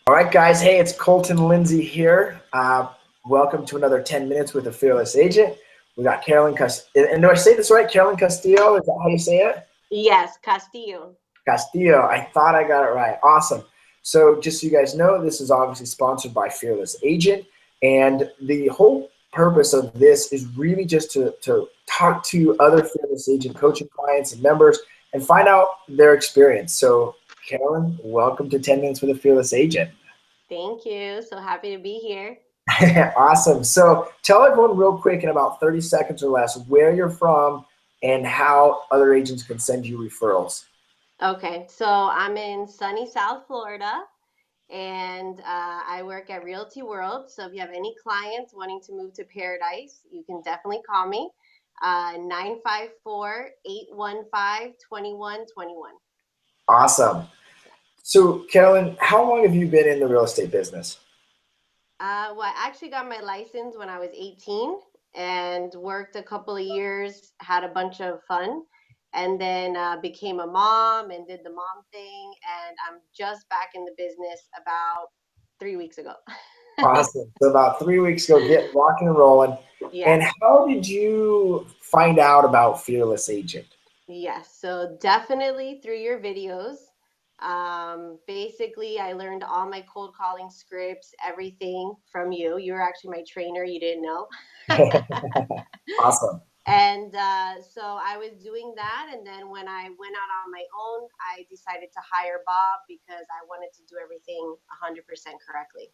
All right, guys. Hey, it's Colton, Lindsay here. Welcome to another 10 Minutes with a Fearless Agent. We got Carolyn Castillo. And do I say this right? Carolyn Castillo? Is that how you say it? Yes, Castillo. Castillo. I thought I got it right. Awesome. So just so you guys know, this is obviously sponsored by Fearless Agent. And the whole purpose of this is really just to talk to other Fearless Agent coaching clients and members and find out their experience. So, Carolyn, welcome to 10 Minutes with a Fearless Agent. Thank you. So happy to be here. Awesome. So tell everyone real quick in about 30 seconds or less where you're from and how other agents can send you referrals. Okay, so I'm in sunny South Florida and I work at Realty World. So if you have any clients wanting to move to Paradise, you can definitely call me 954 Awesome. So Carolyn, how long have you been in the real estate business? Well, I actually got my license when I was 18 and worked a couple of years, had a bunch of fun, and then became a mom and did the mom thing. And I'm just back in the business about 3 weeks ago. Awesome. So about 3 weeks ago, get rocking and rolling. Yeah. And how did you find out about Fearless Agent? Yes, so definitely through your videos. Basically, I learned all my cold calling scripts, everything from you. You were actually my trainer, you didn't know. Awesome. And so I was doing that. And then when I went out on my own, I decided to hire Bob because I wanted to do everything 100% correctly.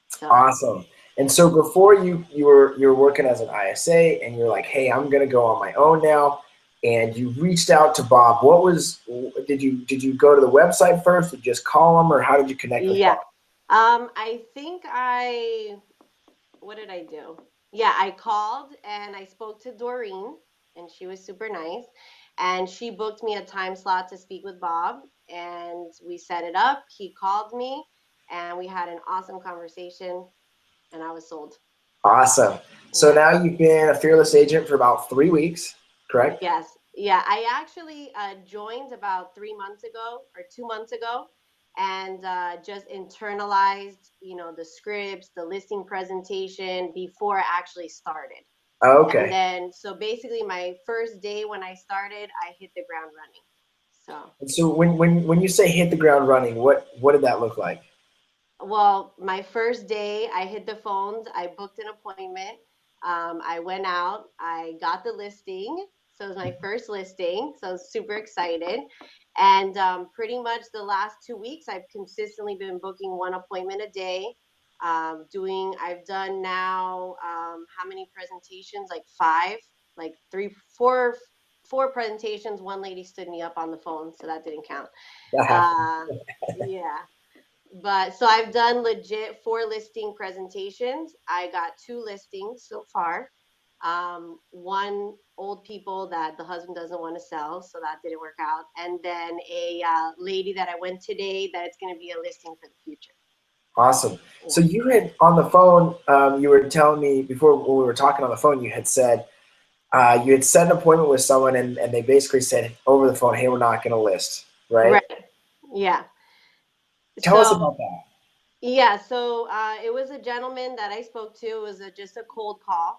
So, Awesome. And so before you were working as an ISA and you're like, hey, I'm gonna go on my own now, and you reached out to Bob. Did you go to the website first? Did you just call him, or how did you connect with yeah. Bob? What did I do? Yeah, I called and I spoke to Doreen, and she was super nice. And she booked me a time slot to speak with Bob, and we set it up. He called me, and we had an awesome conversation, and I was sold. Awesome. So Yeah. now you've been a fearless agent for about 3 weeks, correct? Yes. Yeah. I actually joined about 3 months ago or 2 months ago and just internalized, the scripts, the listing presentation before I actually started. And Okay. then, so basically, my first day when I started, I hit the ground running. So, And so when you say hit the ground running, what did that look like? well, my first day, I hit the phones, I booked an appointment, I went out, I got the listing. So, it was my first listing. So, I was super excited. And pretty much the last 2 weeks, I've consistently been booking one appointment a day. I've done now, how many presentations? Like five, like three, four presentations. One lady stood me up on the phone, so that didn't count. That happened. Uh, yeah. But so I've done legit four listing presentations. I got two listings so far. One old people that the husband doesn't want to sell, so that didn't work out. And then a lady that I went today that it's going to be a listing for the future. Awesome. Yeah. So you had on the phone, you were telling me before when we were talking on the phone, you had said you had set an appointment with someone and they basically said over the phone, hey, we're not going to list, right? Right. Yeah. Tell us So about that. yeah, so it was a gentleman that I spoke to. It was just a cold call,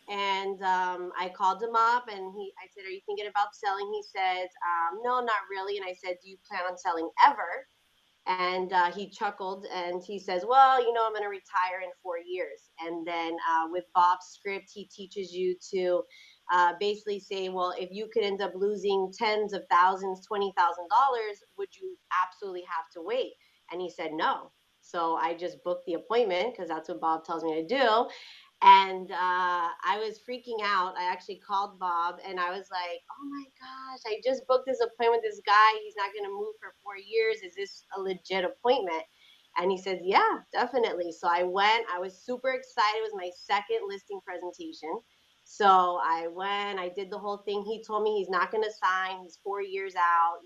and I called him up, and I said, "Are you thinking about selling?" He says, "No, not really." And I said, "Do you plan on selling ever?" And he chuckled and he says, "Well, I'm going to retire in 4 years." And then with Bob's script, he teaches you to basically say, "Well, if you could end up losing tens of thousands, $20,000, would you absolutely have to wait?" And he said, "No." So I just booked the appointment because that's what Bob tells me to do. And I was freaking out. I actually called Bob and I was like, "Oh my gosh, I just booked this appointment with this guy. He's not going to move for 4 years. Is this a legit appointment?" And he said, "Yeah, definitely." So I went. I was super excited. It was my second listing presentation. So I went, I did the whole thing. He told me he's not going to sign. He's 4 years out.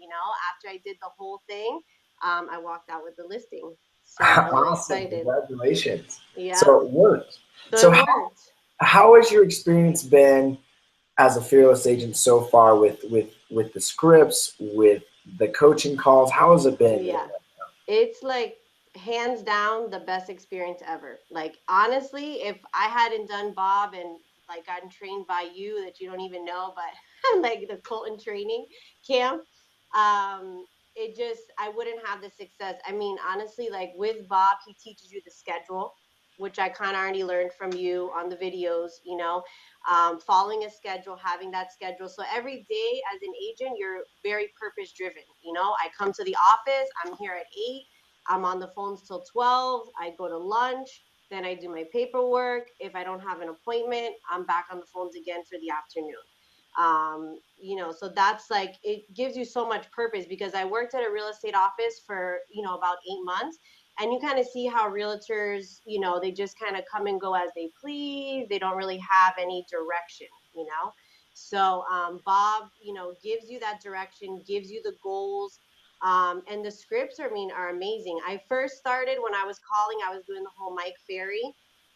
After I did the whole thing, I walked out with the listing. So I'm Awesome. excited. Congratulations. Yeah. So it worked. So So it how, worked. how has your experience been as a fearless agent so far with the scripts, with the coaching calls? How has it been? Yeah. It's like hands down the best experience ever. Like honestly, if I hadn't done Bob and like gotten trained by you that you don't even know, but like the Colton training camp, um, it just I wouldn't have the success. I mean, honestly, like with Bob, he teaches you the schedule, which I kind of already learned from you on the videos. Following a schedule, having that schedule. So every day as an agent, you're very purpose driven. I come to the office, I'm here at 8. I'm on the phones till 12. I go to lunch. Then I do my paperwork. If I don't have an appointment, I'm back on the phones again for the afternoon. So that's like, it gives you so much purpose because I worked at a real estate office for, about 8 months. And you kind of see how realtors, they just kind of come and go as they please. They don't really have any direction, you know? So Bob, gives you that direction, gives you the goals, and the scripts, I mean, are amazing. I first started when I was calling, I was doing the whole Mike Ferry.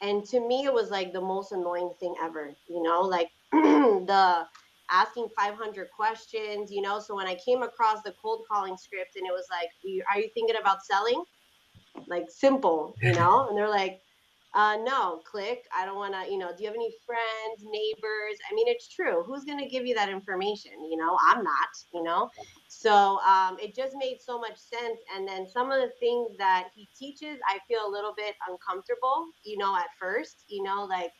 And to me, it was like the most annoying thing ever, like the asking 500 questions, So when I came across the cold calling script and it was like, are you thinking about selling? Like simple, And they're like, no, click. I don't want to, do you have any friends, neighbors? I mean, it's true. Who's going to give you that information? I'm not. So it just made so much sense. And then some of the things that he teaches, I feel a little bit uncomfortable, at first, like,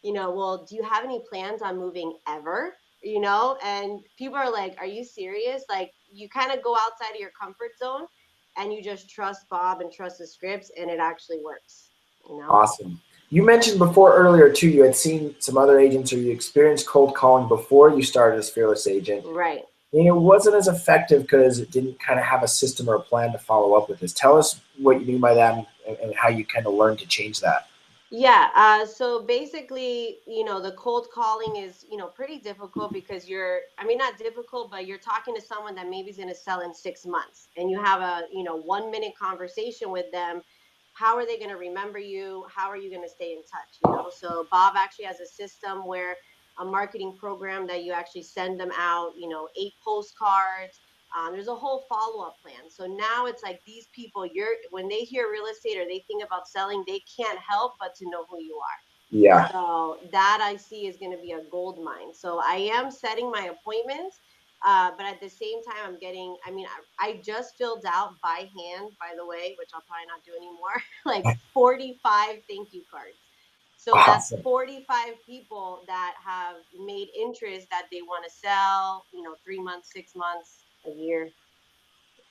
well, do you have any plans on moving ever? And people are like, are you serious? Like, you kind of go outside of your comfort zone and you just trust Bob and trust the scripts, and it actually works. Awesome. You mentioned before earlier too, you had seen some other agents or you experienced cold calling before you started as Fearless Agent. Right. And it wasn't as effective because it didn't kind of have a system or a plan to follow up with this. Tell us what you mean by that and how you kind of learned to change that. Yeah. So basically, the cold calling is, pretty difficult because I mean, not difficult, but you're talking to someone that maybe is going to sell in 6 months and you have a, 1 minute conversation with them. How are they going to remember you? How are you going to stay in touch? So Bob actually has a system where a marketing program that you actually send them out, 8 postcards. There's a whole follow-up plan. So now it's like these people, when they hear real estate or they think about selling, they can't help but to know who you are. Yeah. So that I see is going to be a gold mine. So I am setting my appointments, but at the same time, I mean, I just filled out by hand, by the way, which I'll probably not do anymore, like 45 thank you cards. So that's Awesome. 45 people that have made interest that they want to sell, 3 months, 6 months, a year,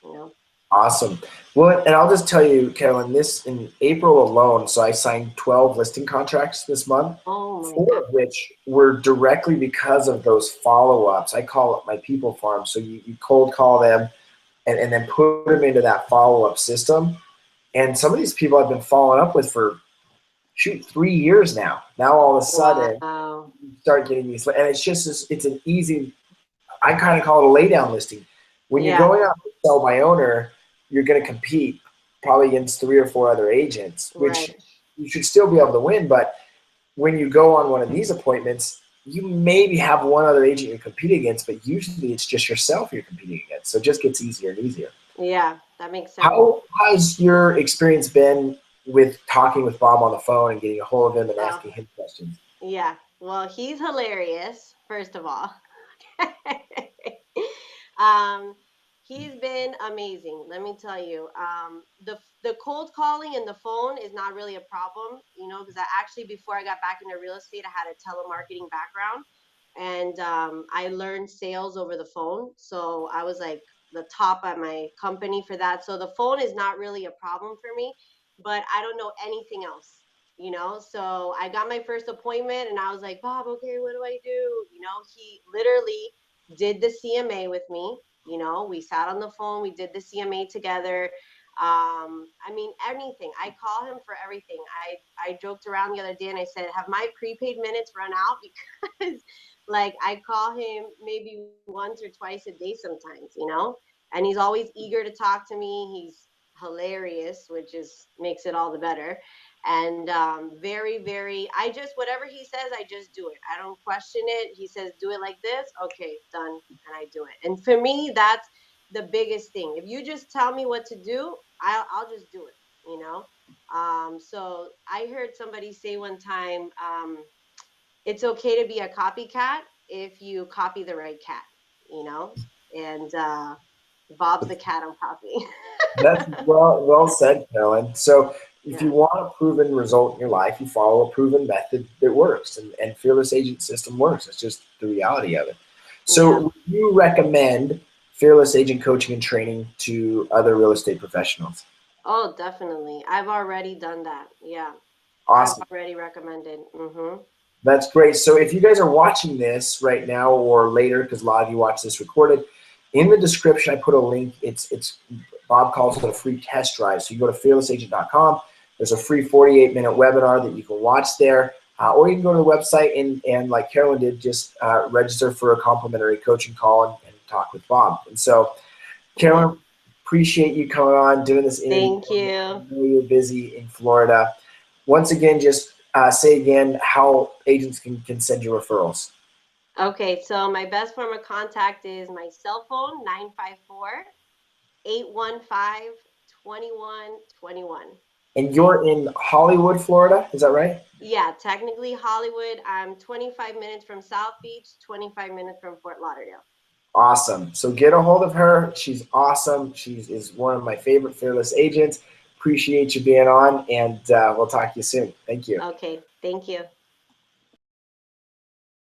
you know. Awesome. Well, and I'll just tell you, Carolyn, this in April alone, so I signed 12 listing contracts this month, Oh my 4 God. of which were directly because of those follow-ups. I call it my people farm. So you cold call them and then put them into that follow-up system. And some of these people I've been following up with for, 3 years now. Now all of a sudden, Wow. you start getting these, and it's an easy, I kind of call it a lay down listing. When you're Yeah. going out to sell by owner, you're going to compete probably against 3 or 4 other agents, which Right. you should still be able to win. But when you go on one of these appointments, you maybe have one other agent you're competing against, but usually it's just yourself you're competing against. So it just gets easier and easier. Yeah, that makes sense. How has your experience been with talking with Bob on the phone and getting a hold of him and Oh, asking him questions? yeah. Well, he's hilarious, first of all. um, he's been amazing. Let me tell you. The cold calling and the phone is not really a problem, because I actually before I got back into real estate, I had a telemarketing background, and I learned sales over the phone. So I was like the top at my company for that. So the phone is not really a problem for me, but I don't know anything else. So I got my first appointment and I was like, Bob, okay, what do I do? He literally did the CMA with me. We sat on the phone, we did the CMA together. I mean, anything. I call him for everything. I joked around the other day and I said, have my prepaid minutes run out? Because like I call him maybe once or twice a day sometimes. And he's always eager to talk to me. He's hilarious, which is makes it all the better. And very, very, whatever he says, I just do it. I don't question it. He says, do it like this. Okay, done. And I do it. And for me, that's the biggest thing. If you just tell me what to do, I'll just do it. you know. So I heard somebody say one time, it's okay to be a copycat if you copy the right cat, you know. And Bob's the cat I'm copying. That's well said, Carolyn. So if you Yeah. want a proven result in your life, you follow a proven method that works, and Fearless Agent system works. It's just the reality of it. Yeah. So would you recommend Fearless Agent coaching and training to other real estate professionals? Oh, definitely. I've already done that. Yeah. I've Awesome. already recommended. Mm-hmm. That's great. So if you guys are watching this right now or later, because a lot of you watch this recorded, in the description I put a link. It's Bob calls it a free test drive. So you go to fearlessagent.com. There's a free 48-minute webinar that you can watch there, or you can go to the website and like Carolyn did, just register for a complimentary coaching call and talk with Bob. And so, Yeah. Carolyn, appreciate you coming on, doing this interview. Thank I you. know you're busy in Florida. Once again, just say again how agents can send you referrals. Okay, so my best form of contact is my cell phone, 954-815-2121. And you're in Hollywood, Florida, is that right? Yeah, technically Hollywood. I'm 25 minutes from South Beach, 25 minutes from Fort Lauderdale. Awesome. So get a hold of her. She's awesome. She is one of my favorite fearless agents. Appreciate you being on, and we'll talk to you soon. Thank you. Okay, thank you.